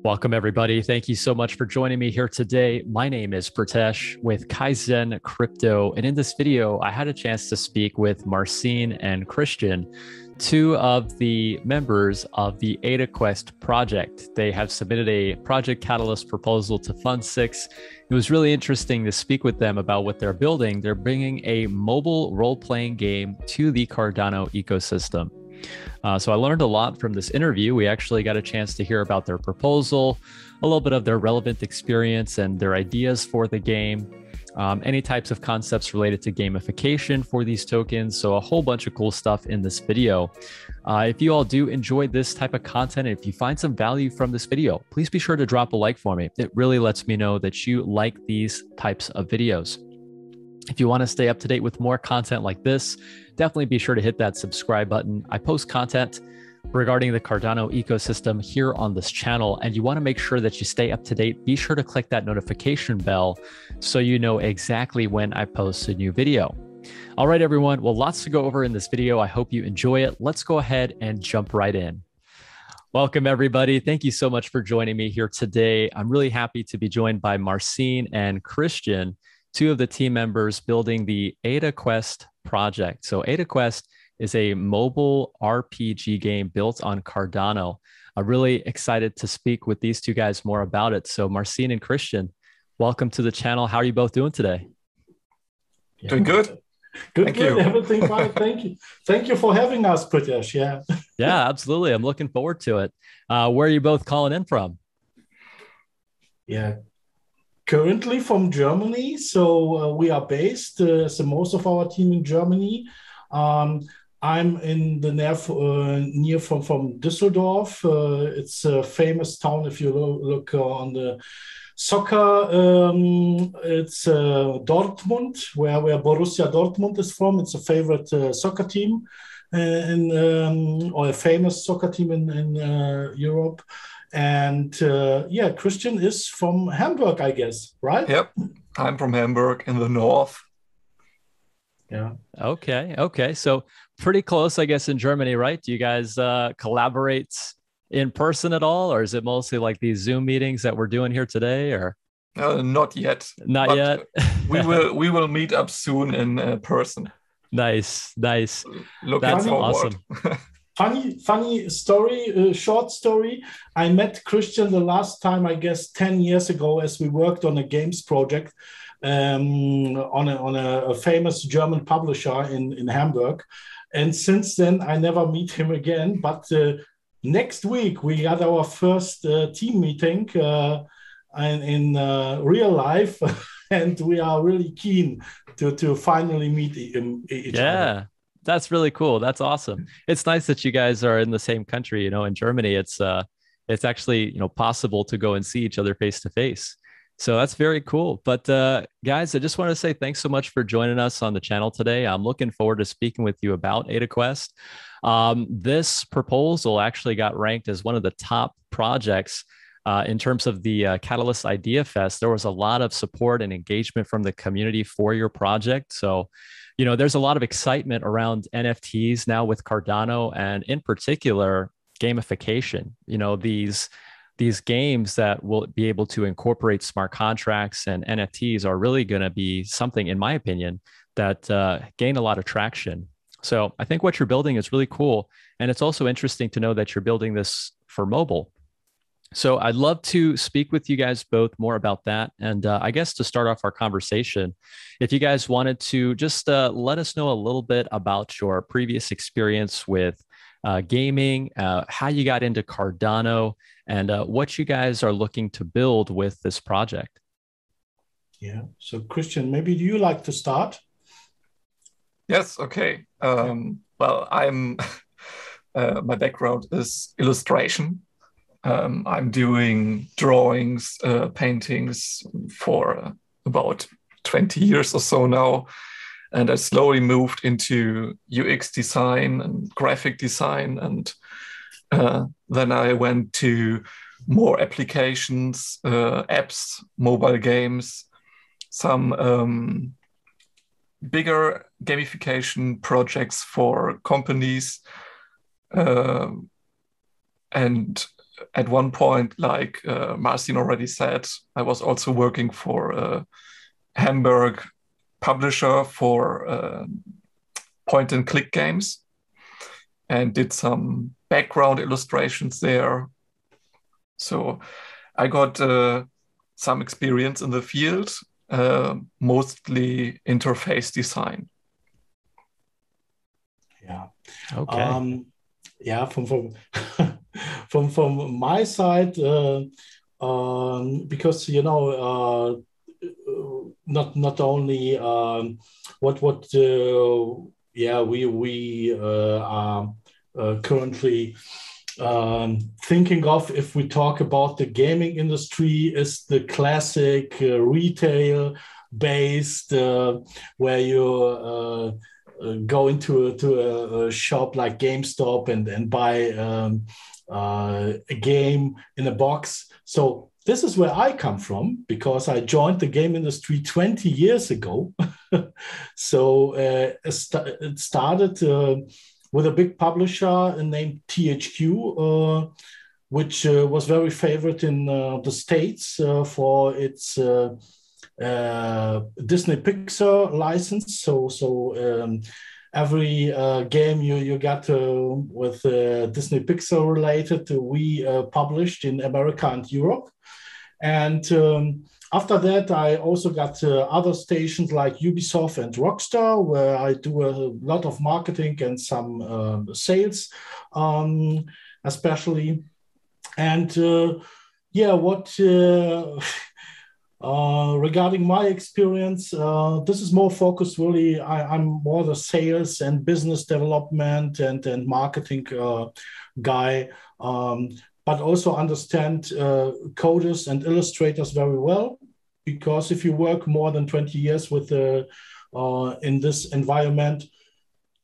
Welcome, everybody. Thank you so much for joining me here today. My name is Pritesh with KAIZN Crypto. And in this video, I had a chance to speak with Marcin and Christian, two of the members of the Adaquest project. They have submitted a project catalyst proposal to Fund6. It was really interesting to speak with them about what they're building. They're bringing a mobile role-playing game to the Cardano ecosystem. So I learned a lot from this interview. We actually got a chance to hear about their proposal, a little bit of their relevant experience and their ideas for the game, any types of concepts related to gamification for these tokens. So a whole bunch of cool stuff in this video. If you all do enjoy this type of content, and if you find some value from this video, please be sure to drop a like for me. It really lets me know that you like these types of videos. If you want to stay up to date with more content like this, definitely be sure to hit that subscribe button. I post content regarding the Cardano ecosystem here on this channel, and you want to make sure that you stay up to date. Be sure to click that notification bell so you know exactly when I post a new video. All right, everyone. Well, lots to go over in this video. I hope you enjoy it. Let's go ahead and jump right in. Welcome, everybody. Thank you so much for joining me here today. I'm really happy to be joined by Marcin and Christian, two of the team members building the Adaquest project. So Adaquest is a mobile RPG game built on Cardano. I'm really excited to speak with these two guys more about it. So Marcin and Christian, welcome to the channel. How are you both doing today? Doing good. Thank you. Everything fine. Thank you. Thank you for having us, Pritesh. Yeah. Yeah, absolutely. I'm looking forward to it. Where are you both calling in from? Yeah. Currently from Germany, so we are based, so most of our team in Germany. I'm in the near from Düsseldorf. It's a famous town if you look on the soccer. It's Dortmund, where Borussia Dortmund is from. It's a favorite soccer team, or a famous soccer team in Europe. And yeah, Christian is from Hamburg, I guess, right? Yep, I'm from Hamburg in the north. Yeah. Okay. So pretty close, I guess, in Germany, right? Do you guys collaborate in person at all, or is it mostly like these Zoom meetings that we're doing here today? Or not yet. Not yet. we will meet up soon in person. Nice. Looking forward. Awesome. Funny story, short story. I met Christian the last time, I guess, 10 years ago, as we worked on a games project on a famous German publisher in Hamburg. And since then, I never meet him again. But next week, we had our first team meeting in real life. And we are really keen to finally meet each other. That's really cool. That's awesome. It's nice that you guys are in the same country. You know, in Germany, it's actually, possible to go and see each other face to face. So that's very cool. But guys, I just want to say thanks so much for joining us on the channel today. I'm looking forward to speaking with you about Adaquest. This proposal actually got ranked as one of the top projects in terms of the Catalyst Idea Fest. There was a lot of support and engagement from the community for your project. So there's a lot of excitement around NFTs now with Cardano, and in particular, gamification. These games that will be able to incorporate smart contracts and NFTs are really going to be something, in my opinion, that gain a lot of traction. So I think what you're building is really cool. And it's also interesting to know that you're building this for mobile. So I'd love to speak with you guys both more about that. And I guess to start off our conversation, if you guys wanted to just let us know a little bit about your previous experience with gaming, how you got into Cardano, and what you guys are looking to build with this project. Yeah. So Christian, maybe do you like to start? Yes. Okay. Well, I'm my background is illustration. I'm doing drawings, paintings for about 20 years or so now. And I slowly moved into UX design and graphic design. And then I went to more applications, apps, mobile games, some bigger gamification projects for companies. And at one point, like Marcin already said, I was also working for a Hamburg publisher for point-and-click games, and did some background illustrations there. So I got some experience in the field, mostly interface design. Yeah. Okay. Yeah, from from my side, because not only what yeah, we are currently thinking of, if we talk about the gaming industry, is the classic retail based, where you go into a shop like GameStop and buy a game in a box. So this is where I come from, because I joined the game industry 20 years ago. So it started with a big publisher named THQ, which was very favored in the States for its Disney Pixar license. So every game you got with Disney Pixar related, we published in America and Europe. And after that, I also got other stations like Ubisoft and Rockstar, where I do a lot of marketing and some sales, especially. And yeah, what regarding my experience, this is more focused really. I'm more the sales and business development and marketing guy. But also understand coders and illustrators very well, because if you work more than 20 years with in this environment,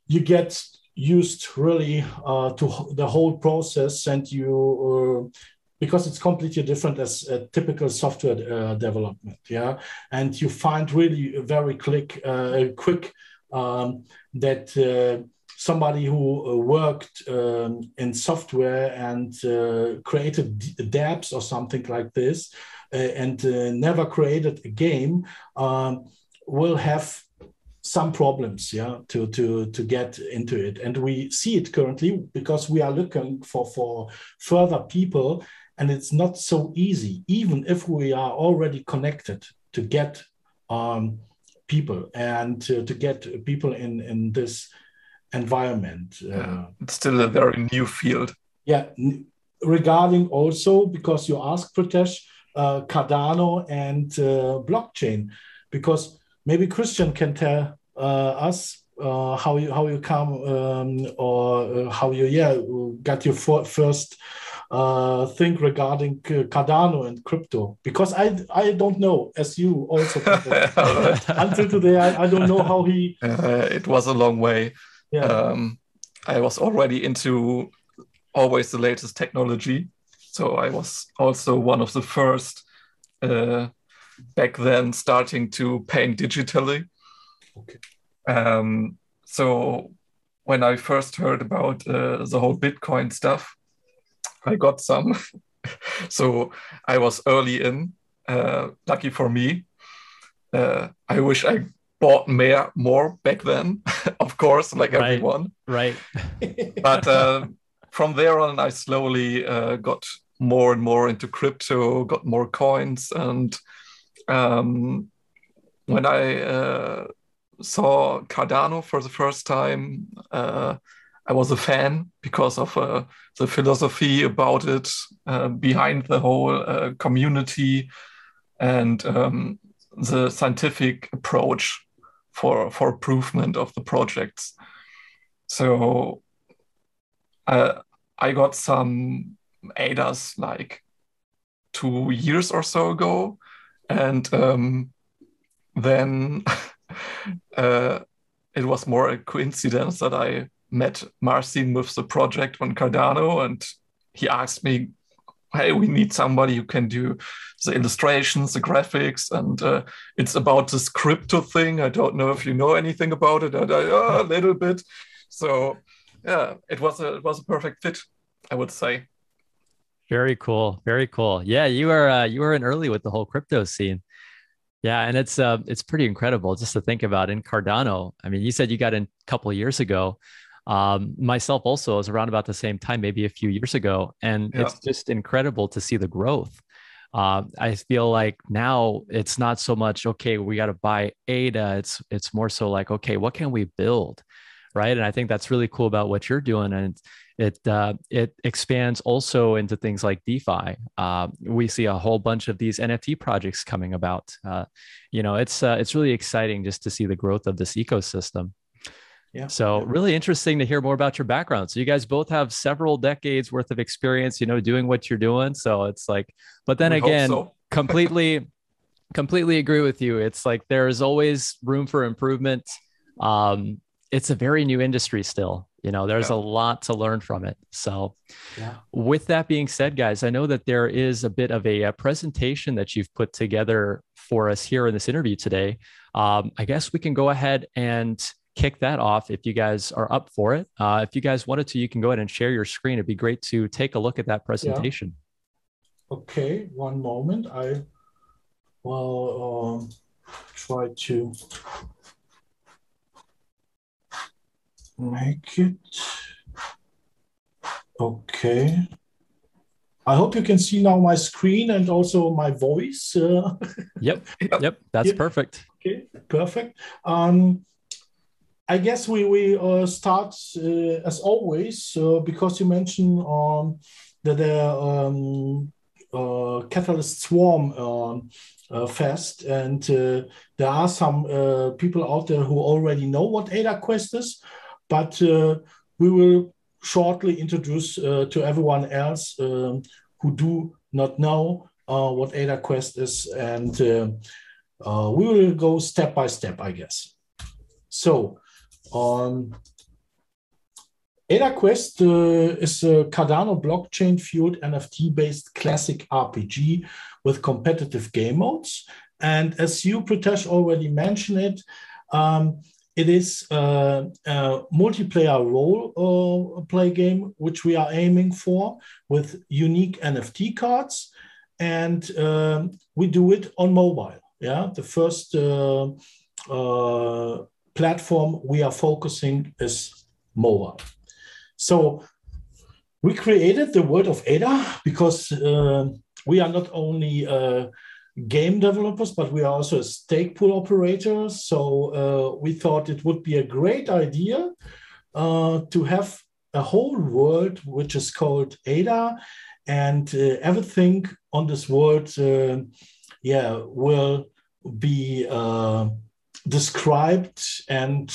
you get used really to the whole process, and you because it's completely different as a typical software development, yeah. And you find really very quick that somebody who worked in software and created dApps or something like this, and never created a game, will have some problems, yeah, to get into it. And we see it currently because we are looking for further people, and it's not so easy, even if we are already connected, to get people and to get people in this environment. It's still a very new field. Yeah, regarding also, because you asked, Pritesh, Cardano and blockchain, because maybe Christian can tell us how you come or how you got your first thing regarding Cardano and crypto, because I don't know, as you also until today I don't know how he. It was a long way. Yeah. I was already into always the latest technology, so I was also one of the first back then starting to paint digitally. Okay. So when I first heard about the whole Bitcoin stuff, I got some. So I was early in. Lucky for me. I wish I bought more back then, of course, like right, everyone. Right. But from there on, I slowly got more and more into crypto, got more coins. And when I saw Cardano for the first time, I was a fan because of the philosophy about it, behind the whole community, and the scientific approach for improvement of the projects. So I got some ADAs like 2 years or so ago, and then it was more a coincidence that I met Marcin with the project on Cardano, and he asked me, hey, we need somebody who can do the illustrations, the graphics, and it's about this crypto thing. I don't know if you know anything about it. And a little bit. So yeah, it was a perfect fit, I would say. Very cool. Very cool. Yeah, you were in early with the whole crypto scene. Yeah, and it's pretty incredible just to think about in Cardano. I mean, you said you got in a couple of years ago. Myself also was around about the same time, maybe a few years ago, and Yeah. it's just incredible to see the growth. I feel like now it's not so much okay, we got to buy ADA. It's more so like okay, what can we build, right? And I think that's really cool about what you're doing, and it expands also into things like DeFi. We see a whole bunch of these NFT projects coming about. It's really exciting just to see the growth of this ecosystem. Yeah. So really interesting to hear more about your background. So you guys both have several decades worth of experience, doing what you're doing. So it's like, but then We hope again, so. completely agree with you. It's like there's always room for improvement. It's a very new industry still. There's a lot to learn from it. So with that being said, guys, I know that there is a bit of a presentation that you've put together for us here in this interview today. I guess we can go ahead and kick that off if you guys are up for it. If you guys wanted to, you can go ahead and share your screen. It'd be great to take a look at that presentation. Yeah. Okay, one moment. I will try to make it. Okay. I hope you can see now my screen and also my voice. Yep. That's perfect. Okay, perfect. I guess we start as always because you mentioned that the Catalyst Swarm Fest, and there are some people out there who already know what Adaquest is, but we will shortly introduce to everyone else who do not know what Adaquest is, and we will go step by step, I guess. So, Adaquest is a Cardano blockchain-fueled NFT-based classic RPG with competitive game modes. And as you, Pritesh, already mentioned it, it is a multiplayer role play game, which we are aiming for with unique NFT cards. And we do it on mobile. Yeah, the first platform we are focusing is mobile. So we created the world of Ada because we are not only game developers, but we are also a stake pool operator. So we thought it would be a great idea to have a whole world which is called Ada, and everything on this world will be described and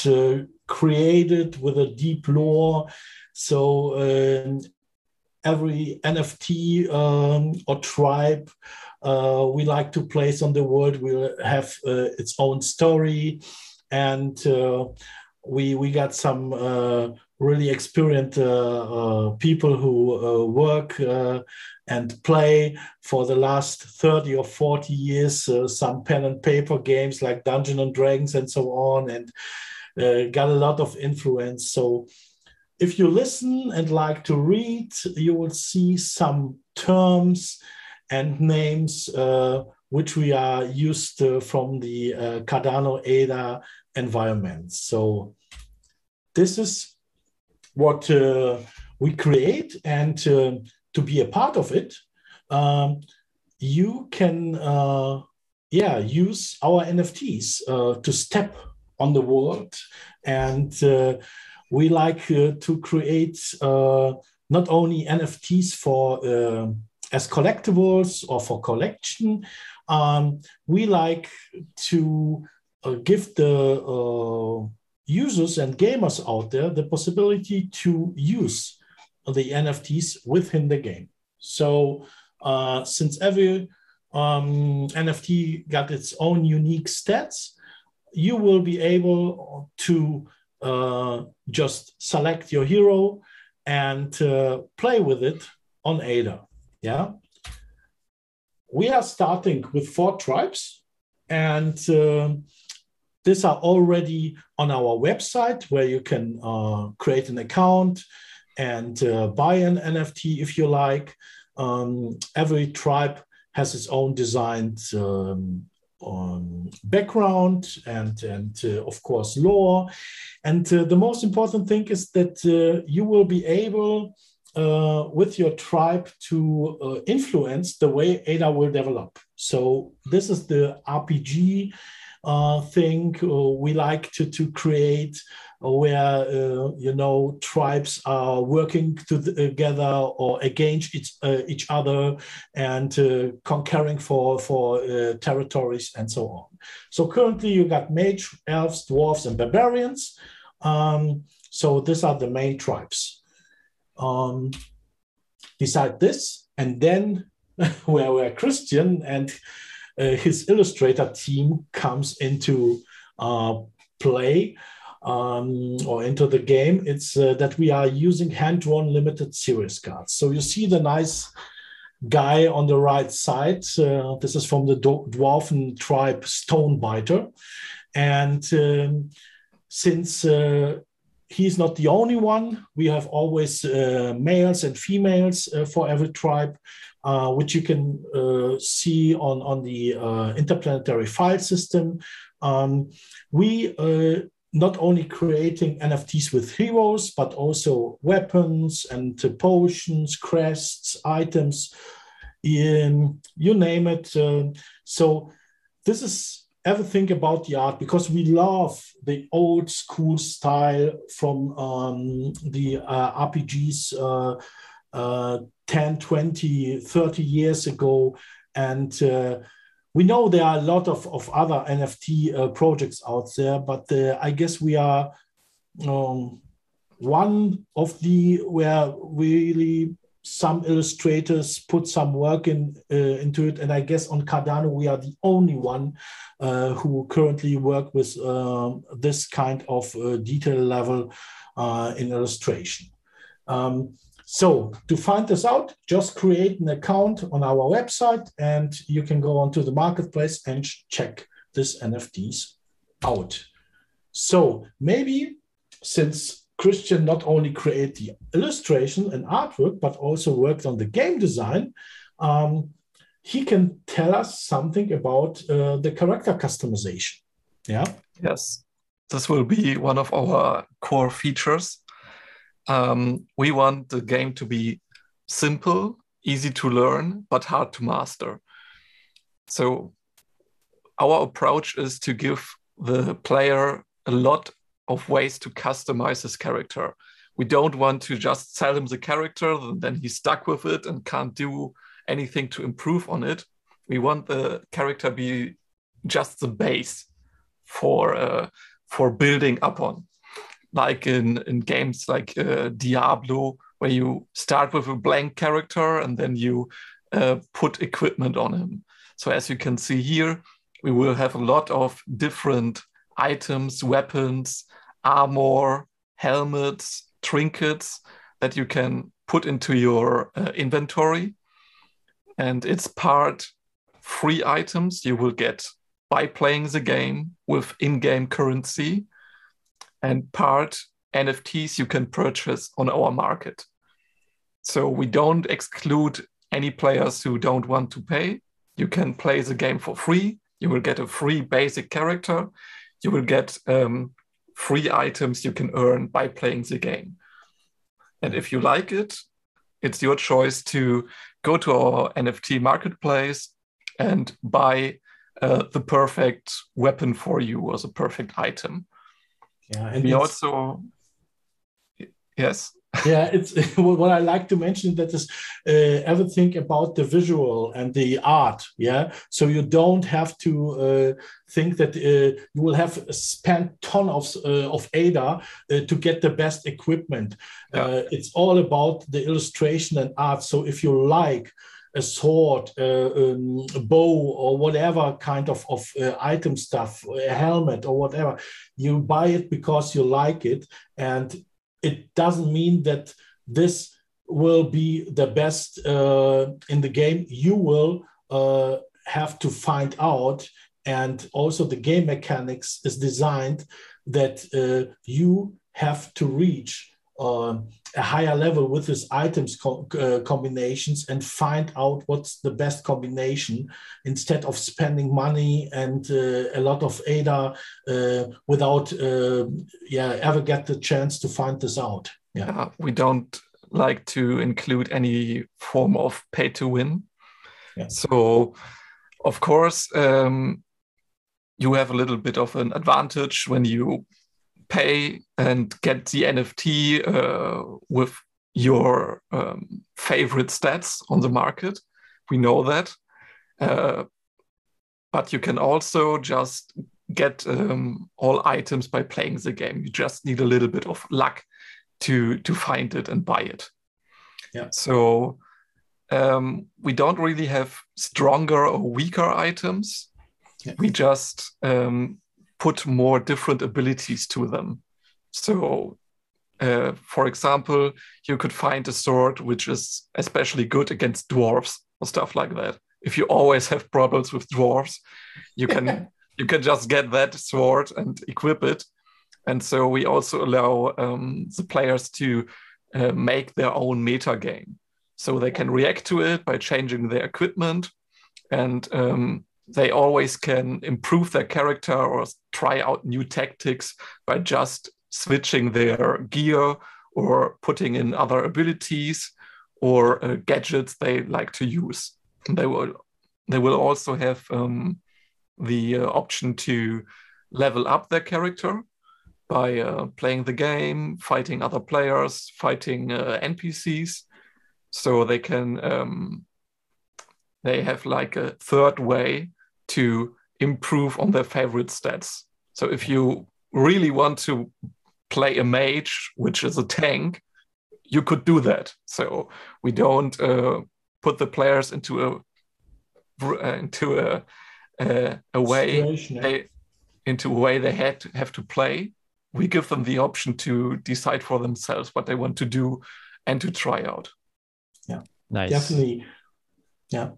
created with a deep lore. So every NFT or tribe we like to place on the world will have its own story. And we got some really experienced people who work and play for the last 30 or 40 years, some pen and paper games like Dungeons and Dragons and so on, and got a lot of influence. So if you listen and like to read, you will see some terms and names which we are used to from the Cardano Ada environment. So this is what we create, and to be a part of it, you can use our NFTs to step on the world. And we like to create not only NFTs for as collectibles or for collection. We like to give the users and gamers out there the possibility to use the NFTs within the game. So since every NFT got its own unique stats, you will be able to just select your hero and play with it on Ada. Yeah, we are starting with 4 tribes, and these are already on our website, where you can create an account and buy an NFT if you like. every tribe has its own designed background and of course lore. And the most important thing is that you will be able with your tribe to influence the way Ada will develop. So this is the RPG thing we like to create, where tribes are working together or against each other and conquering for territories and so on. So currently you got mage, elves, dwarves, and barbarians. So these are the main tribes. Beside this, and then where Christian and his illustrator team comes into play or into the game, it's that we are using hand-drawn limited series cards. So you see the nice guy on the right side. This is from the dwarven tribe Stonebiter. And since he's not the only one, we have always males and females for every tribe, which you can see on the interplanetary file system. We not only creating NFTs with heroes, but also weapons and potions, crests, items, you name it. So this is everything about the art, because we love the old school style from the RPGs 10, 20, 30 years ago. And we know there are a lot of other NFT projects out there, but I guess we are one of the where really some illustrators put some work into it. And I guess on Cardano, we are the only one who currently work with this kind of detail level in illustration. So to find this out, just create an account on our website and you can go onto the marketplace and check this NFTs out. So maybe since Christian not only created the illustration and artwork, but also worked on the game design, he can tell us something about the character customization. Yeah. Yes, this will be one of our core features. We want the game to be simple, easy to learn, but hard to master. So our approach is to give the player a lot of ways to customize his character. We don't want to just sell him the character, and then he's stuck with it and can't do anything to improve on it. We want the character be just the base for building up on. Like in games like Diablo, where you start with a blank character and then you put equipment on him. So as you can see here, we will have a lot of different items, weapons, armor, helmets, trinkets that you can put into your inventory. And it's part free items you will get by playing the game with in-game currency, and part NFTs you can purchase on our market. So we don't exclude any players who don't want to pay. You can play the game for free. You will get a free basic character. You will get free items you can earn by playing the game. And if you like it, it's your choice to go to our NFT marketplace and buy the perfect weapon for you or the perfect item. Yeah, and we also, yes. Yeah, it's what I like to mention, that is everything about the visual and the art. Yeah, so you don't have to think that you will have spent ton of ADA to get the best equipment. Yeah. It's all about the illustration and art. So if you like a sword, a bow, or whatever kind of item stuff, a helmet or whatever, you buy it because you like it, and it doesn't mean that this will be the best in the game. You will have to find out, and also the game mechanics is designed that you have to reach a higher level with his items combinations and find out what's the best combination instead of spending money and a lot of ADA without ever get the chance to find this out. We don't like to include any form of pay to win. So of course you have a little bit of an advantage when you pay and get the NFT with your favorite stats on the market. We know that. But you can also just get all items by playing the game. You just need a little bit of luck to find it and buy it. So we don't really have stronger or weaker items. We just put more different abilities to them. So, for example, you could find a sword which is especially good against dwarves or stuff like that. If you always have problems with dwarves, you can just get that sword and equip it. And so we also allow the players to make their own meta game. So they can react to it by changing their equipment, and they always can improve their character or try out new tactics by just switching their gear or putting in other abilities or gadgets they like to use. And they will also have the option to level up their character by playing the game, fighting other players, fighting NPCs. So they can they have like a third way to improve on their favorite stats. So if you really want to play a mage, which is a tank, you could do that. So we don't put the players into a way they have to play. We give them the option to decide for themselves what they want to do and to try out. Yeah, nice. Definitely. Yeah.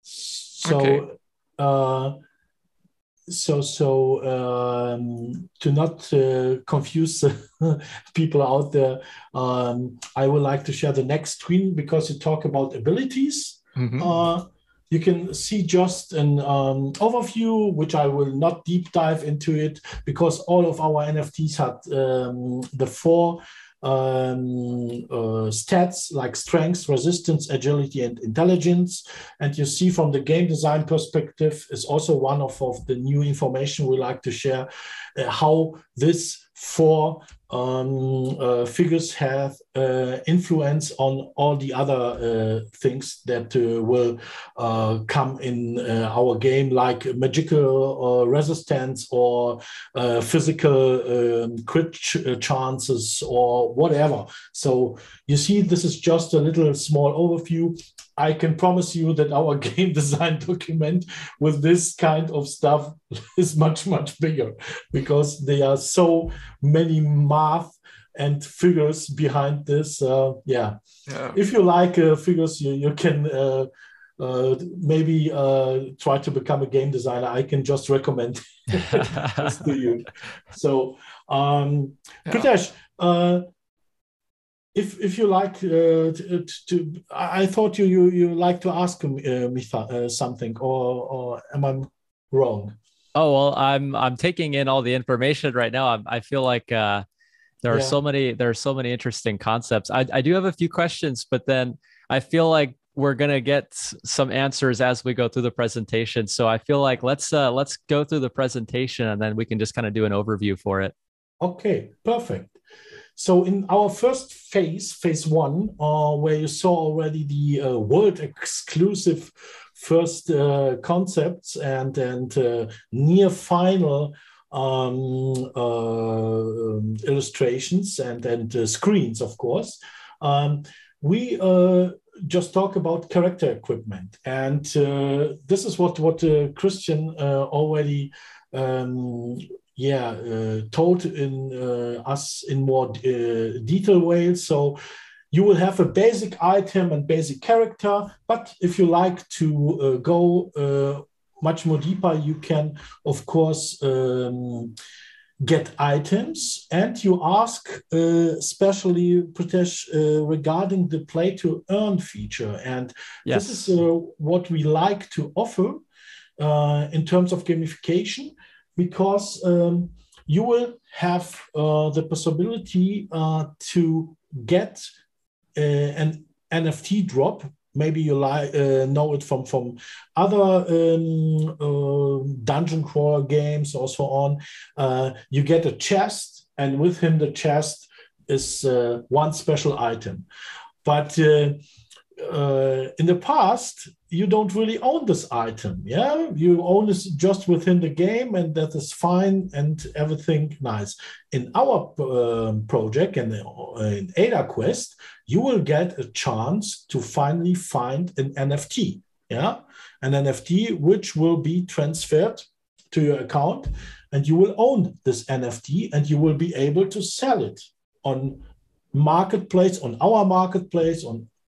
So, to not confuse people out there, I would like to share the next screen because you talk about abilities. You can see just an overview, which I will not deep dive into it because all of our NFTs had the four stats like strength, resistance, agility, and intelligence. And you see from the game design perspective is also one of the new information we like to share, how this four figures have influence on all the other things that will come in our game, like magical resistance or physical crit chances or whatever. So you see, this is just a little small overview. I can promise you that our game design document with this kind of stuff is much, much bigger because there are so many math and figures behind this. If you like figures, you can maybe try to become a game designer. I can just recommend this to you. So, Pritesh, if you like I thought you like to ask me something, or am I wrong? Oh well, I'm taking in all the information right now. I feel like there are so many interesting concepts. I do have a few questions, but then I feel like we're gonna get some answers as we go through the presentation. So I feel like let's go through the presentation and then we can just kind of do an overview for it. Okay, perfect. So in our first phase one, where you saw already the world exclusive first concepts and near final illustrations and screens, of course, we just talk about character equipment. And this is what Christian already told in us in more detail ways. So you will have a basic item and basic character, but if you like to go much more deeper, you can, of course, get items, and you ask, especially Pritesh, regarding the play to earn feature. And Yes. this is what we like to offer in terms of gamification, because you will have the possibility to get an NFT drop. Maybe you know it from other dungeon crawler games or so on. You get a chest, and with him the chest is one special item. But in the past, you don't really own this item. Yeah, you own it just within the game, and that is fine and everything nice. In our project and in Adaquest, you will get a chance to finally find an NFT. Yeah, an NFT which will be transferred to your account, and you will own this NFT, and you will be able to sell it on marketplace, on our marketplace,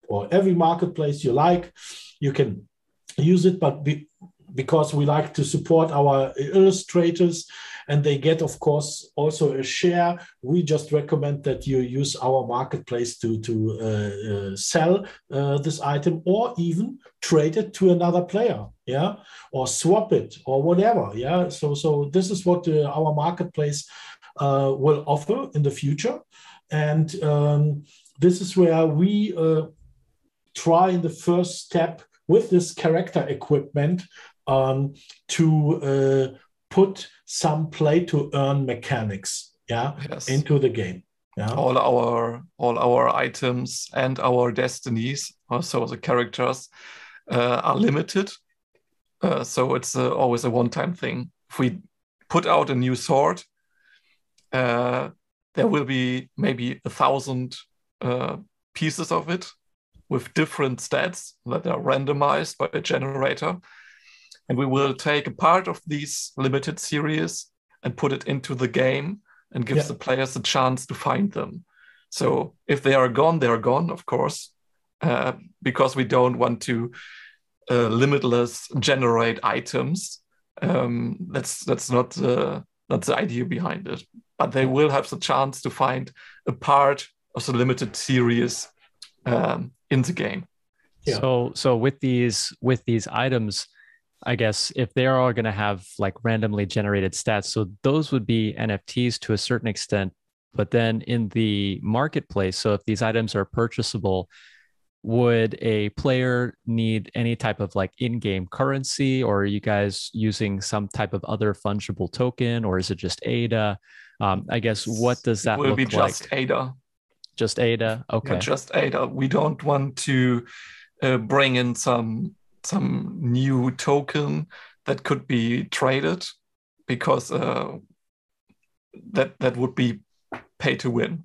or every marketplace you like. You can use it, but because we like to support our illustrators, and they get, of course, also a share, we just recommend that you use our marketplace to sell this item, or even trade it to another player, yeah, or swap it, or whatever, yeah. So this is what our marketplace will offer in the future, and this is where we try in the first step with this character equipment to put some play to earn mechanics, yeah, Yes. into the game. Yeah. All our items and our destinies, also the characters, are limited. So it's always a one-time thing. If we put out a new sword, there will be maybe 1,000 pieces of it with different stats that are randomized by a generator. And we will take a part of these limited series and put it into the game, and gives the players a chance to find them. So if they are gone, of course, because we don't want to limitless generate items. That's not the idea behind it. But they will have the chance to find a part of the limited series in the game. Yeah. So with these items, I guess if they are all going to have like randomly generated stats, so those would be NFTs to a certain extent. But then in the marketplace, so if these items are purchasable, would a player need any type of like in-game currency, or are you guys using some type of other fungible token, or is it just ADA? I guess what does that look like? It will be just ADA. Just ADA? Okay. Yeah, just ADA. We don't want to bring in some new token that could be traded, because that would be pay to win.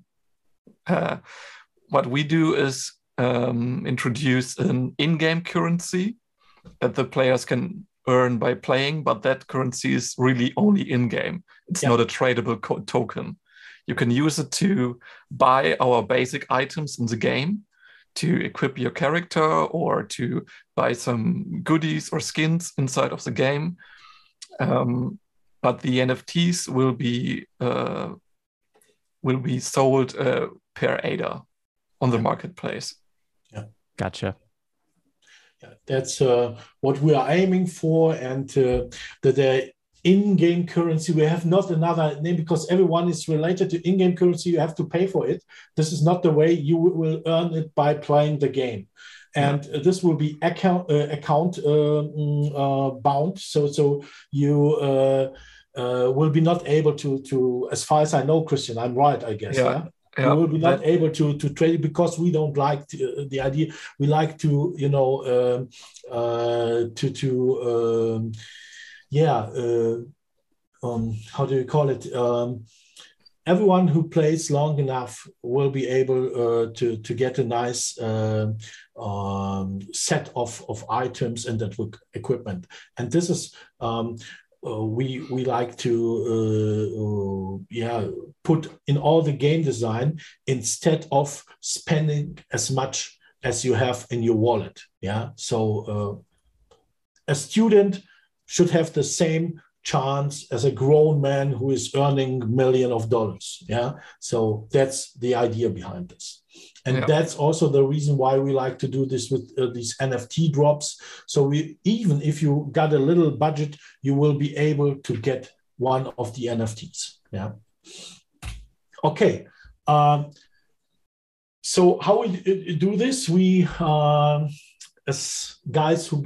What we do is introduce an in-game currency that the players can earn by playing, but that currency is really only in-game. It's not a tradable token. You can use it to buy our basic items in the game, to equip your character, or to buy some goodies or skins inside of the game. But the NFTs will be sold per ADA on the marketplace. Yeah, gotcha. Yeah, that's what we are aiming for, and the in-game currency, we have not another name, because everyone is related to in-game currency. You have to pay for it. This is not the way you will earn it by playing the game, and this will be account bound. So you will be not able to, as far as I know, Christian, I'm right, I guess. Yeah. We will be not able to trade it, because we don't like the idea. We like to, how do you call it? Everyone who plays long enough will be able to get a nice set of items and that equipment. And this is we like to put in all the game design, instead of spending as much as you have in your wallet. Yeah. So a student should have the same chance as a grown man who is earning millions of dollars. Yeah. So that's the idea behind this. And that's also the reason why we like to do this with these NFT drops. So even if you got a little budget, you will be able to get one of the NFTs. Yeah. Okay. So how we do this? We, as guys who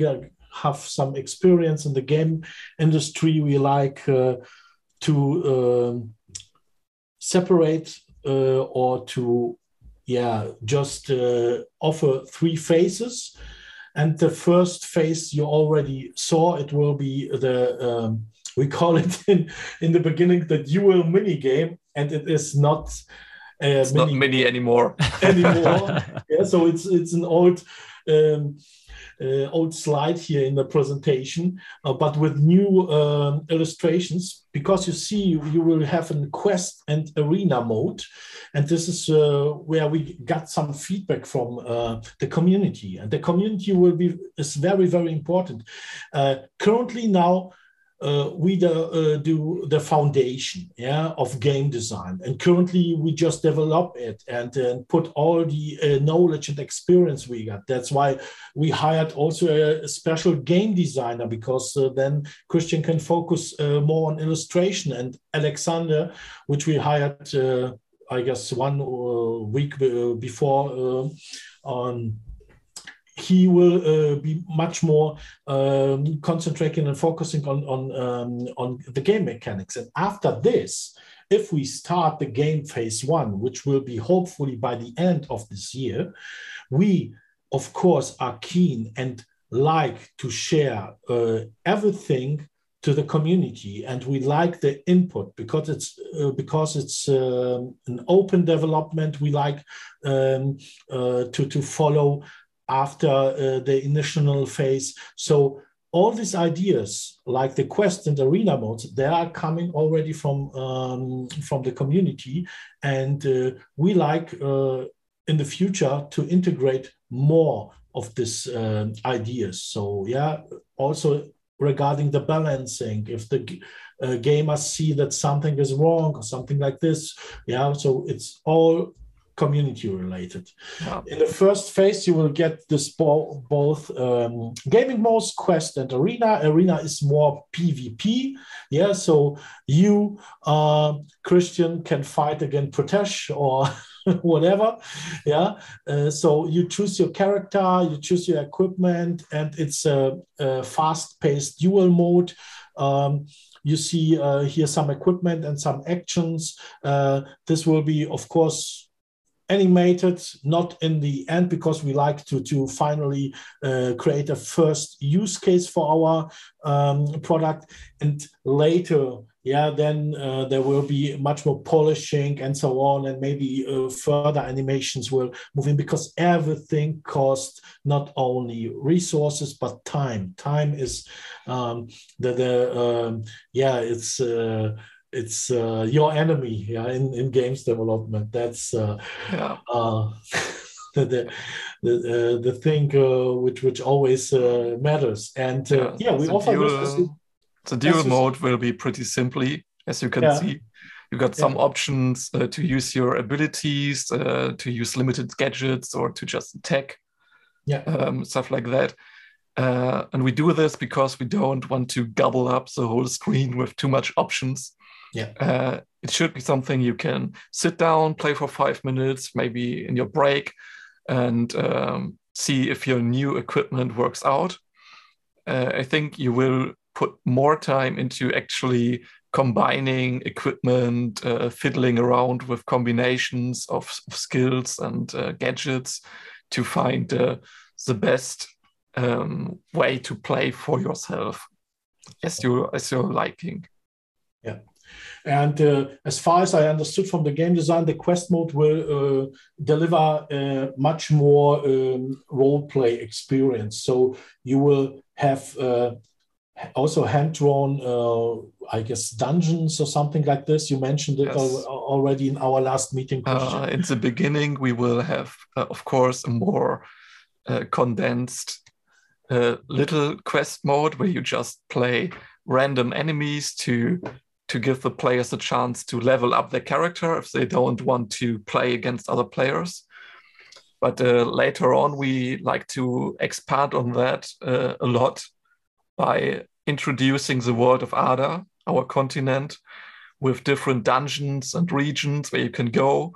have some experience in the game industry, we like to separate or to just offer 3 phases. And the first phase you already saw, it will be the, we call it in the beginning, the dual mini game, and it is not it's not mini anymore. Yeah, so it's an old slide here in the presentation, but with new illustrations, because you see you will have a quest and arena mode, and this is where we got some feedback from the community, and the community is very, very important. Currently now, we do the foundation of game design, and currently we just develop it and put all the knowledge and experience we got. That's why we hired also a special game designer, because then Christian can focus more on illustration, and Alexander, which we hired I guess 1 week before, he will be much more concentrating and focusing on the game mechanics. And after this, if we start the game phase 1, which will be hopefully by the end of this year, we, of course, are keen and like to share everything to the community, and we like the input because it's an open development. We like to follow after the initial phase. So all these ideas, like the quest and arena modes, they are coming already from the community, and we like in the future to integrate more of these ideas. So also regarding the balancing, if the gamers see that something is wrong or something like this, so it's all community related. In the first phase, you will get this both gaming modes, quest and arena. Arena is more PvP. So you, Christian, can fight against Pritesh or whatever. So you choose your character, you choose your equipment, and it's a fast-paced duel mode. You see here some equipment and some actions. This will be, of course, animated, not in the end, because we like to finally create a first use case for our product, and later then there will be much more polishing and so on, and maybe further animations will move in, because everything costs not only resources but time. Time is it's your enemy in games development. That's the thing which always matters. And we offer this. The dual mode will be pretty simply, as you can see. You got some options to use your abilities, to use limited gadgets, or to just attack, stuff like that. And we do this because we don't want to gobble up the whole screen with too much options. It should be something you can sit down, play for 5 minutes, maybe in your break, and see if your new equipment works out. I think you will put more time into actually combining equipment, fiddling around with combinations of skills and gadgets to find the best way to play for yourself as you're liking. And as far as I understood from the game design, the quest mode will deliver much more role-play experience. So you will have also hand-drawn, I guess, dungeons or something like this. You mentioned it already in our last meeting. In the beginning, we will have, of course, a more condensed little quest mode where you just play random enemies to give the players a chance to level up their character if they don't want to play against other players. But later on, we like to expand on that a lot by introducing the world of Ada, our continent, with different dungeons and regions where you can go.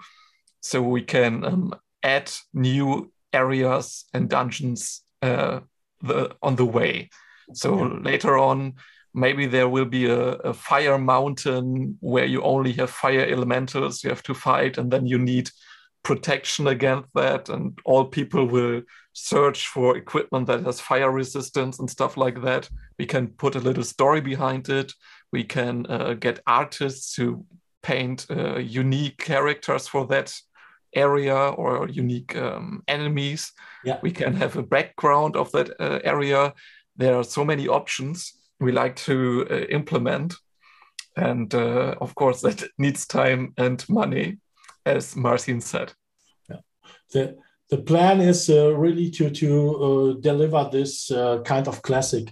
So we can add new areas and dungeons on the way. So later on, maybe there will be a fire mountain where you only have fire elementals you have to fight, and then you need protection against that, and all people will search for equipment that has fire resistance and stuff like that. We can put a little story behind it. We can get artists to paint unique characters for that area or unique enemies. Yeah. We can have a background of that area. There are so many options we like to implement. And of course, that needs time and money, as Marcin said. Yeah. The plan is really to deliver this kind of classic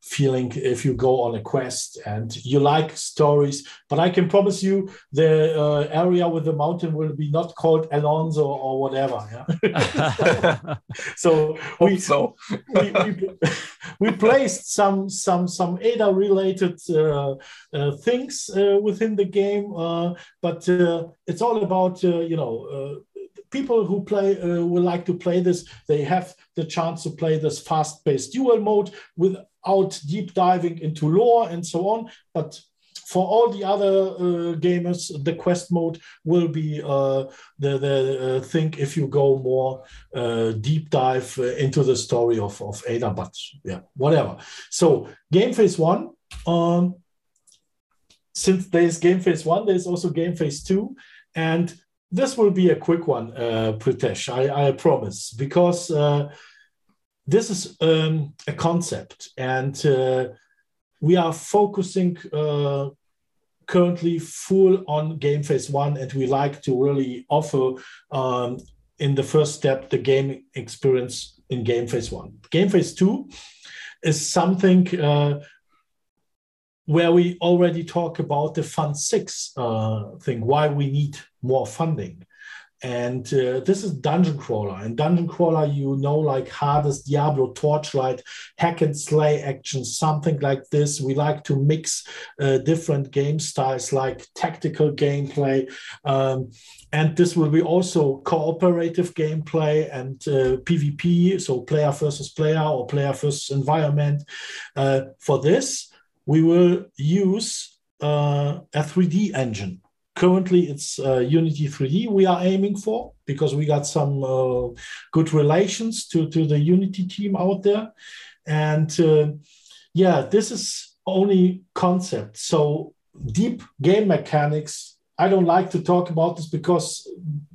feeling if you go on a quest and you like stories. But I can promise you the area with the mountain will be not called Alonso or whatever. Yeah? So we placed some Ada related things within the game, but it's all about people who will like to play this. They have the chance to play this fast-paced duel mode without deep diving into lore and so on. But for all the other gamers, the quest mode will be the thing if you go more deep dive into the story of Ada. But yeah, whatever. So game phase 1. Since there's game phase 1, there's also game phase 2, and this will be a quick one, Pritesh, I promise, because this is a concept, and we are focusing currently full on game phase 1, and we like to really offer in the first step the game experience in game phase 1. Game phase 2 is something where we already talk about the Fund6 thing, why we need more funding. And this is Dungeon Crawler. And Dungeon Crawler, like Hades, Diablo, Torchlight, hack and slay actions, something like this. We like to mix different game styles like tactical gameplay. And this will be also cooperative gameplay and PvP, so player versus player or player versus environment. For this, we will use a 3D engine. Currently, it's Unity 3D we are aiming for, because we got some good relations to the Unity team out there. And this is only concept. So deep game mechanics, I don't like to talk about this because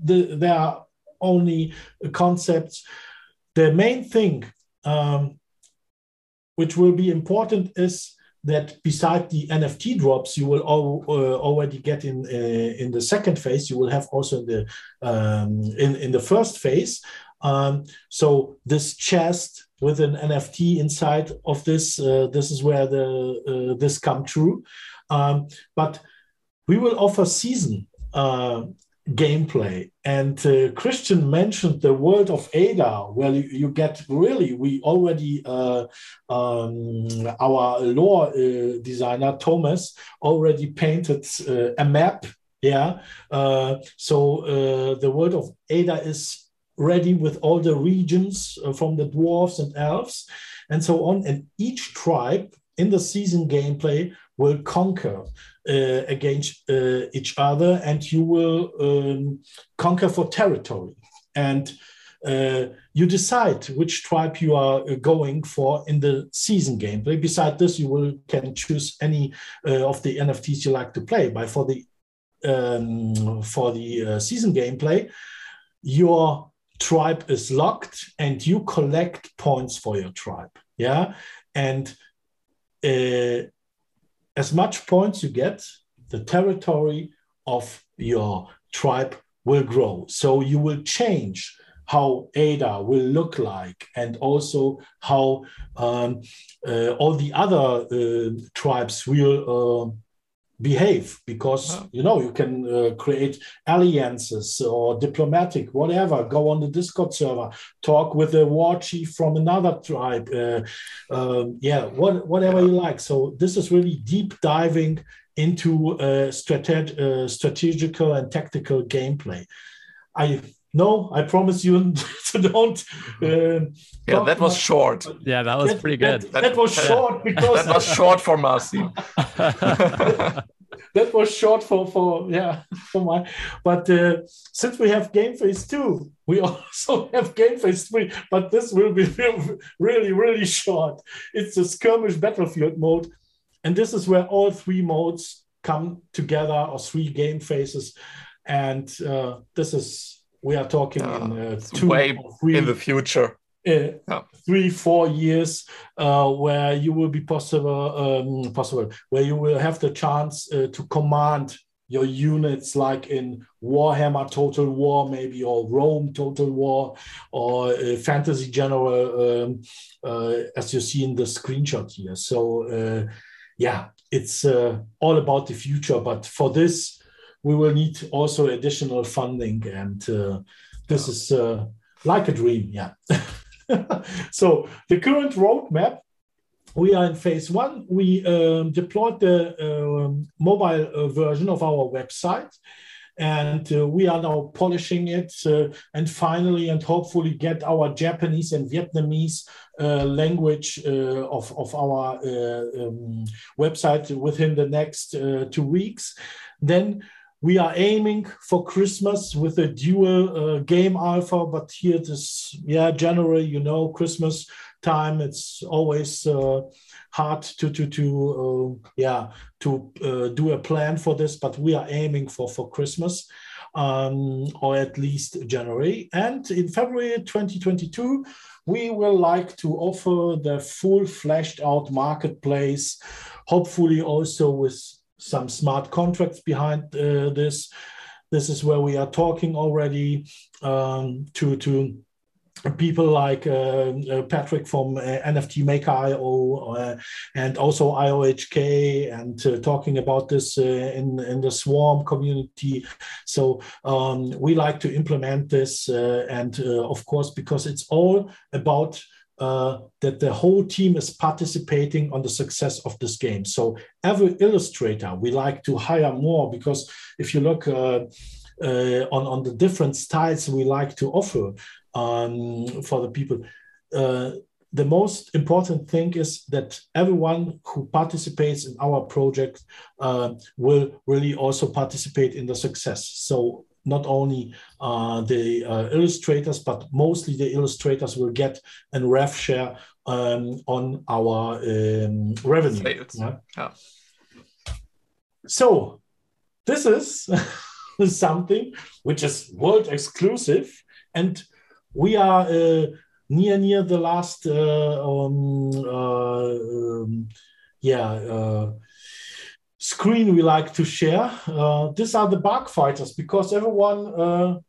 there are only concepts. The main thing which will be important is that beside the NFT drops you will already get in the second phase, you will have also in the first phase. So this chest with an NFT inside of this, this is where this come true. But we will offer season gameplay, and Christian mentioned the world of Ada, where you get we already our lore designer Thomas already painted a map. So the world of Ada is ready with all the regions from the dwarves and elves and so on, and each tribe in the season gameplay will conquer against each other, and you will conquer for territory. And you decide which tribe you are going for in the season gameplay. Besides this, you can choose any of the NFTs you like to play. But for the season gameplay, your tribe is locked, and you collect points for your tribe. And as much points you get, the territory of your tribe will grow. So you will change how Ada will look like, and also how all the other tribes will behave, because you can create alliances or diplomatic, whatever, go on the Discord server, talk with a war chief from another tribe, whatever you like. So this is really deep diving into strategical and tactical gameplay. I promise you to don't. That was short. Yeah, that was pretty good. That was short because that was short for Marcin. That was short for my. But since we have game phase 2, we also have game phase 3. But this will be really, really short. It's a skirmish battlefield mode, and this is where all 3 modes come together, or 3 game phases, and this is. We are talking in 2 way 3 in the future. 3-4 years, where you will be possible, where you will have the chance to command your units, like in Warhammer Total War, maybe, or Rome Total War, or Fantasy General, as you see in the screenshot here. So, it's all about the future. But for this, we will need also additional funding, and this is like a dream, So the current roadmap, we are in phase 1. We deployed the mobile version of our website, and we are now polishing it, and finally and hopefully get our Japanese and Vietnamese language of our website within the next 2 weeks. Then we are aiming for Christmas with a dual game alpha, but here it is, January, Christmas time. It's always hard to do a plan for this, but we are aiming for Christmas, or at least January. And in February 2022, we will like to offer the full fleshed out marketplace, hopefully also with some smart contracts behind this. This is where we are talking already to people like Patrick from NFT Maker.io and also IOHK, and talking about this in the Swarm community. So we like to implement this, and of course, because it's all about that the whole team is participating on the success of this game. So every illustrator, we like to hire more, because if you look on the different styles we like to offer for the people, the most important thing is that everyone who participates in our project will really also participate in the success. So not only the illustrators, but mostly the illustrators will get a rev share on our revenue. So this is something which is world exclusive, and we are near the last screen we like to share. These are the bug fighters, because everyone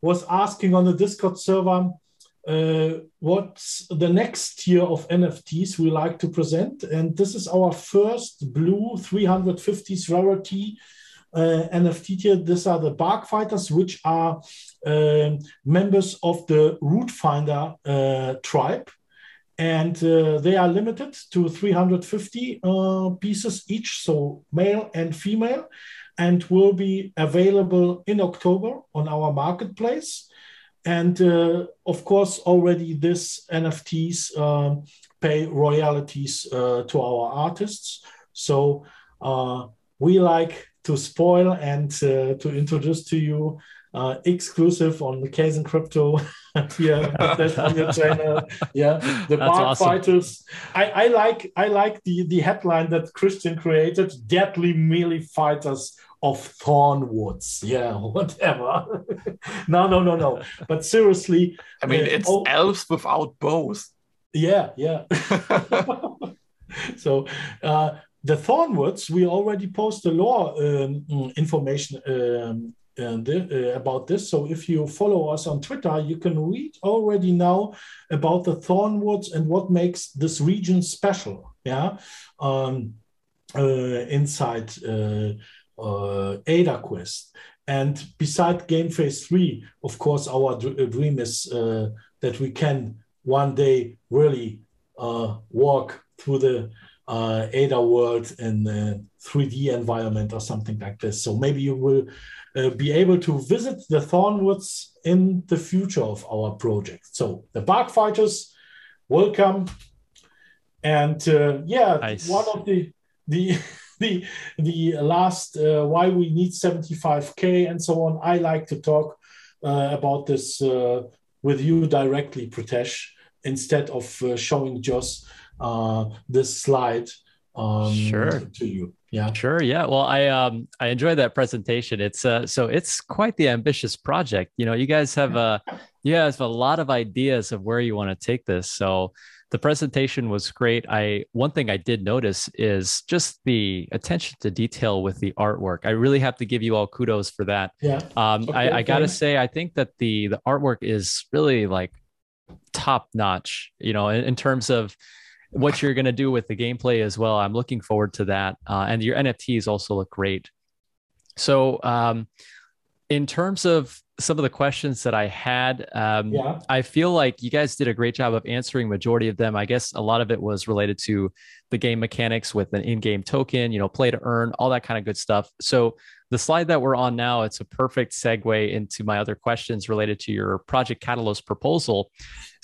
was asking on the Discord server what's the next tier of NFTs we like to present. And this is our first blue 350s rarity NFT tier. These are the bug fighters, which are members of the Root Finder tribe. And they are limited to 350 pieces each, so male and female, and will be available in October on our marketplace. And of course, already this NFTs pay royalties to our artists. So we like to spoil and to introduce to you exclusive on the KAIZN Crypto here on your channel. The Bug awesome. Fighters. I like the headline that Christian created: Deadly Melee Fighters of Thornwoods. Whatever. No. But seriously, I mean, it's elves without bows. So the Thornwoods, we already post the lore information about this. So if you follow us on Twitter, you can read already now about the Thornwoods and what makes this region special. Yeah, inside Adaquest. And beside Game Phase 3, of course, our dream is that we can one day really walk through the Ada world in a 3D environment or something like this. So maybe you will be able to visit the Thornwoods in the future of our project. So the Bark Fighters, welcome. And yeah, nice. One of the last why we need 75K and so on. I like to talk about this with you directly, Pritesh, instead of showing just this slide sure. to you. Yeah, sure. Yeah. Well, I enjoyed that presentation. It's so it's quite the ambitious project. You know, you guys have a lot of ideas of where you want to take this. So the presentation was great. One thing I did notice is just the attention to detail with the artwork. I really have to give you all kudos for that. Yeah. I gotta say, I think that the artwork is really like top notch, you know, in terms of what you're going to do with the gameplay as well. I'm looking forward to that. And your NFTs also look great. So in terms of some of the questions that I had, I feel like you guys did a great job of answering majority of them. I guess a lot of it was related to the game mechanics with an in-game token, you know, play to earn, all that kind of good stuff. So the slide that we're on now, it's a perfect segue into my other questions related to your Project Catalyst proposal.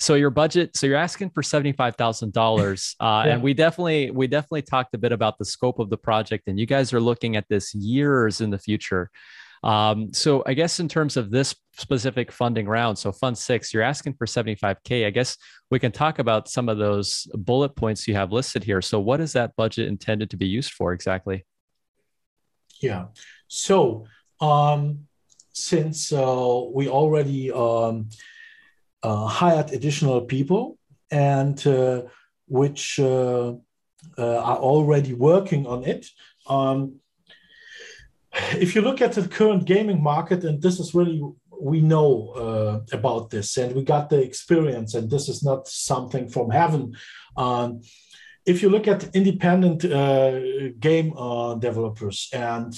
So your budget, so you're asking for $75,000, and we definitely talked a bit about the scope of the project, and you guys are looking at this years in the future. So I guess in terms of this specific funding round, so Fund6, you're asking for 75K. I guess we can talk about some of those bullet points you have listed here. So what is that budget intended to be used for exactly? Yeah. So since we already hired additional people and which are already working on it, if you look at the current gaming market, and this is really, we know about this and we got the experience, and this is not something from heaven. If you look at independent game developers, and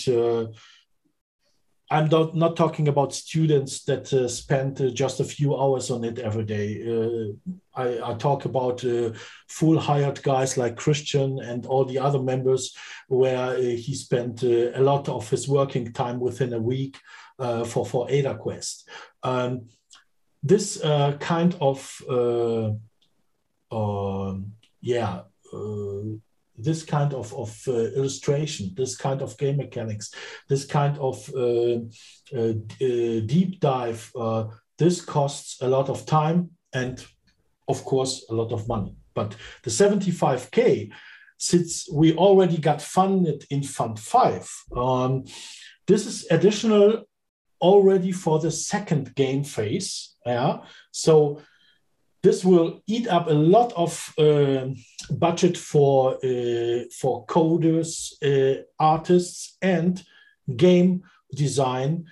I'm not talking about students that spend just a few hours on it every day. I talk about full hired guys like Christian and all the other members, where he spent a lot of his working time within a week for Adaquest. This kind of this kind of illustration, this kind of game mechanics, this kind of deep dive, this costs a lot of time and, of course, a lot of money. But the 75K, since we already got funded in Fund 5, this is additional already for the second game phase. Yeah, so this will eat up a lot of budget for coders, artists, and game design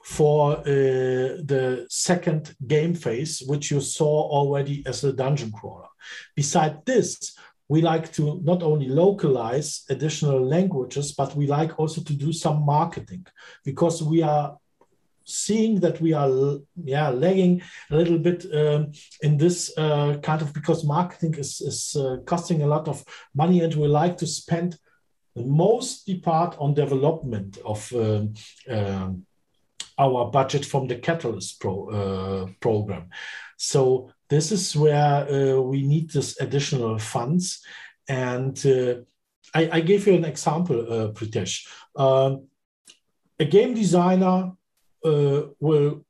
for the second game phase, which you saw already as a dungeon crawler. Beside this, we like to not only localize additional languages, but we like also to do some marketing, because we are seeing that we are lagging a little bit in this kind of, because marketing is costing a lot of money, and we like to spend mostly part on development of our budget from the Catalyst program. So this is where we need this additional funds. And I gave you an example, Pritesh. A game designer will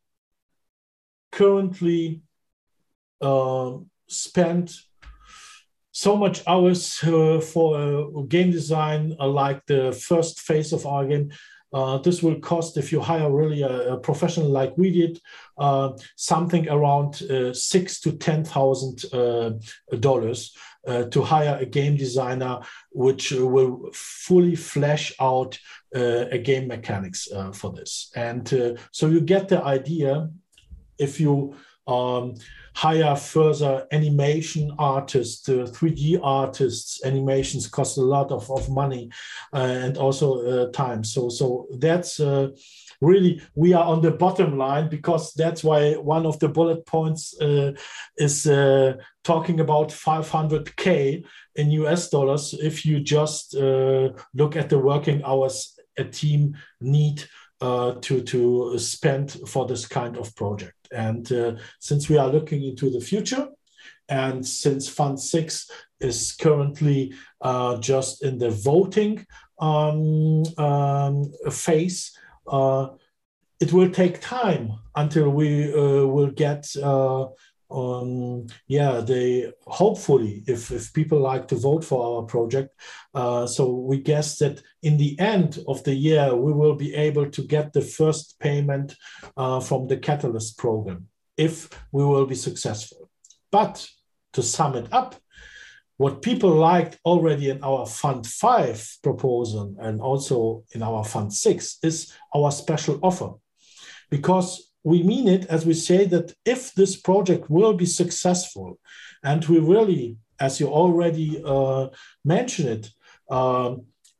currently spend so much hours for game design, like the first phase of our game, This will cost, if you hire really a professional like we did, something around $6,000 to $10,000 to hire a game designer, which will fully flesh out a game mechanics for this. And so you get the idea. If you hire further animation artists, 3D artists, animations cost a lot of money and also time. So that's really, we are on the bottom line, because that's why one of the bullet points is talking about 500K in US dollars if you just look at the working hours a team need to spend for this kind of project. And since we are looking into the future, and since Fund6 is currently just in the voting phase, it will take time until we will get hopefully, if people like to vote for our project, so we guess that in the end of the year we will be able to get the first payment from the Catalyst program, if we will be successful. But to sum it up, what people liked already in our Fund 5 proposal and also in our Fund 6 is our special offer, because we mean it as we say that if this project will be successful, and we really, as you already mentioned it,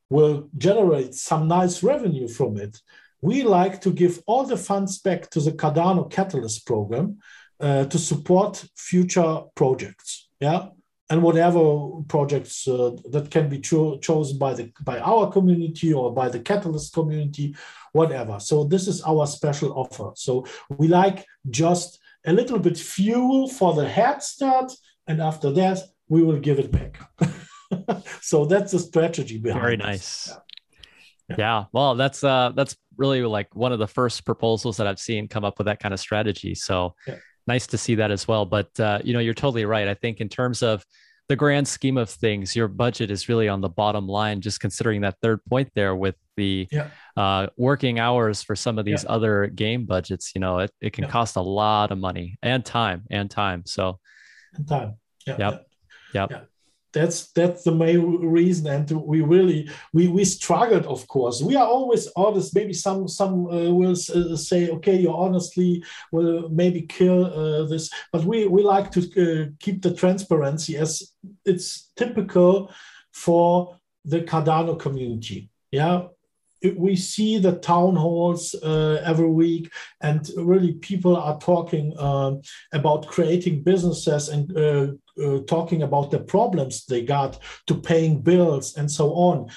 will generate some nice revenue from it, we like to give all the funds back to the Cardano Catalyst program to support future projects. Yeah. And whatever projects that can be chosen by our community or by the Catalyst community, whatever. So this is our special offer. So we like just a little bit fuel for the head start, and after that we will give it back. So that's the strategy behind it. Very nice. Yeah. Well, that's really like one of the first proposals that I've seen come up with that kind of strategy. So nice to see that as well. But you're totally right. I think in terms of the grand scheme of things, your budget is really on the bottom line, just considering that third point there with the working hours for some of these other game budgets. It can cost a lot of money and time. So That's the main reason, and we struggled. Of course, we are always honest. Maybe some will say, okay, you honestly will maybe kill this, but we like to keep the transparency, as it's typical for the Cardano community. Yeah. We see the town halls every week, and really people are talking about creating businesses and talking about the problems they got to paying bills and so on.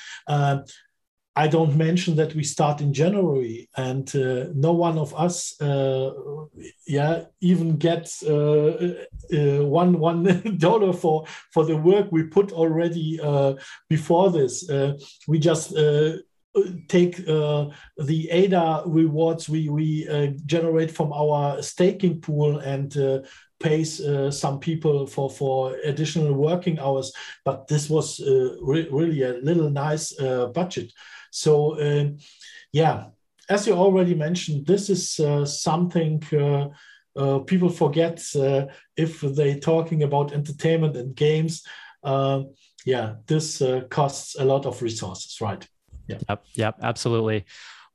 I don't mention that we start in January, and no one of us even gets $1 for the work we put already before this. We just take the ADA rewards we generate from our staking pool and pays some people for additional working hours. But this was really a little nice budget. So as you already mentioned, this is something people forget if they're talking about entertainment and games. This costs a lot of resources, right? Yep, absolutely.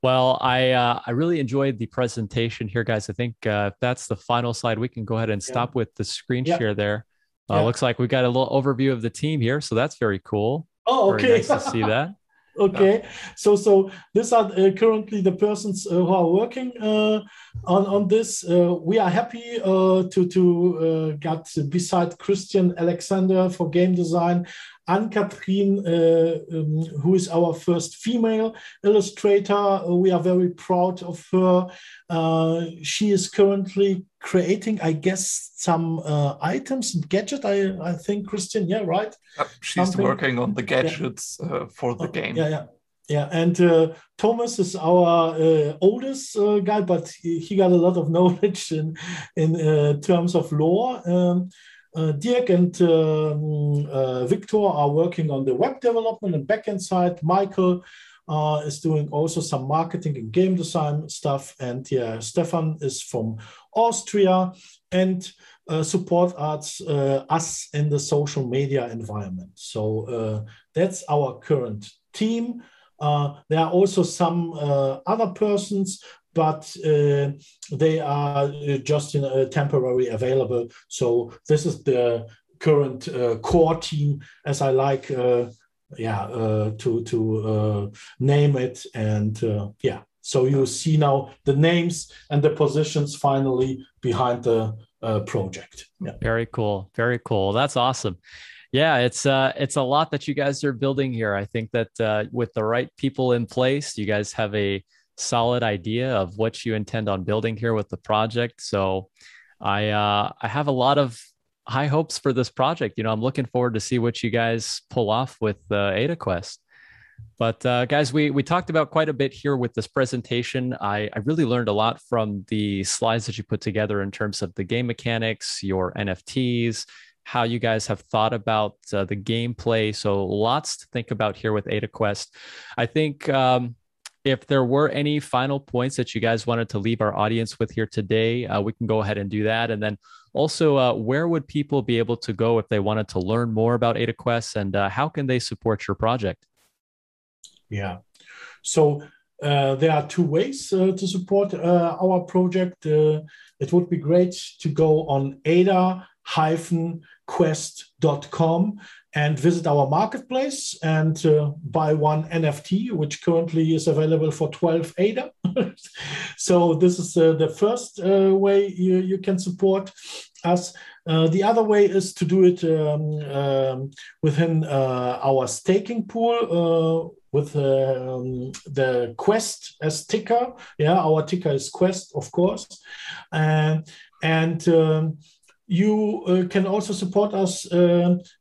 Well, I really enjoyed the presentation here, guys. I think if that's the final slide, we can go ahead and stop with the screen share there. Looks like we got a little overview of the team here, so that's very cool. Oh, okay. Very nice to see that. Okay, so these are currently the persons who are working on this. We are happy to get beside Christian Alexander for game design, Anne-Catherine, who is our first female illustrator. We are very proud of her. She is currently creating, I guess, some items and gadgets. I think, Christian, right? She's working on the gadgets for the game. Yeah. And Thomas is our oldest guy, but he got a lot of knowledge in terms of lore. Dirk and Victor are working on the web development and backend side. Michael is doing also some marketing and game design stuff. And yeah, Stefan is from Austria and support us in the social media environment. So that's our current team. There are also some other persons, but they are just temporarily available. So this is the current core team, as I like to name it. And yeah, so you see now the names and the positions finally behind the project. Yeah. Very cool. Very cool. That's awesome. Yeah, it's a lot that you guys are building here. I think that with the right people in place, you guys have a solid idea of what you intend on building here with the project. So I have a lot of high hopes for this project. You know, I'm looking forward to see what you guys pull off with Adaquest. But guys, we talked about quite a bit here with this presentation. I really learned a lot from the slides that you put together in terms of the game mechanics, your NFTs, how you guys have thought about the gameplay. So lots to think about here with Adaquest. I think if there were any final points that you guys wanted to leave our audience with here today, we can go ahead and do that. And then also, where would people be able to go if they wanted to learn more about Adaquest, and how can they support your project? Yeah, so there are two ways to support our project. It would be great to go on ada-quest.com and visit our marketplace and buy one NFT, which currently is available for 12 ADA. So this is the first way you can support us. The other way is to do it within our staking pool with the Quest as ticker. Yeah, our ticker is Quest, of course. You can also support us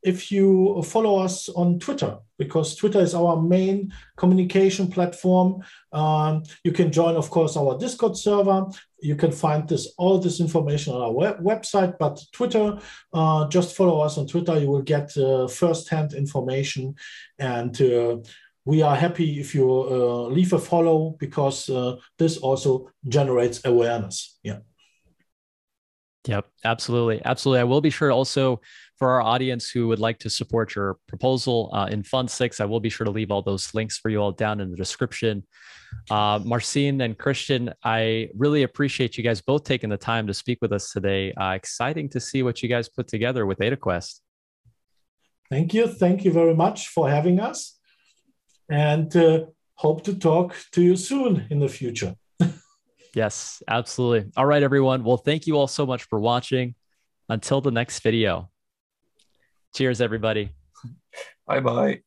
if you follow us on Twitter, because Twitter is our main communication platform. You can join, of course, our Discord server. You can find all this information on our website, but Twitter, just follow us on Twitter. You will get first-hand information, and we are happy if you leave a follow, because this also generates awareness. Yeah. Yep, absolutely. Absolutely. I will be sure also for our audience who would like to support your proposal in Fund6, I will be sure to leave all those links for you all down in the description. Marcin and Christian, I really appreciate you guys both taking the time to speak with us today. Exciting to see what you guys put together with Adaquest. Thank you. Thank you very much for having us, and hope to talk to you soon in the future. Yes, absolutely. All right, everyone. Well, thank you all so much for watching. Until the next video. Cheers, everybody. Bye-bye.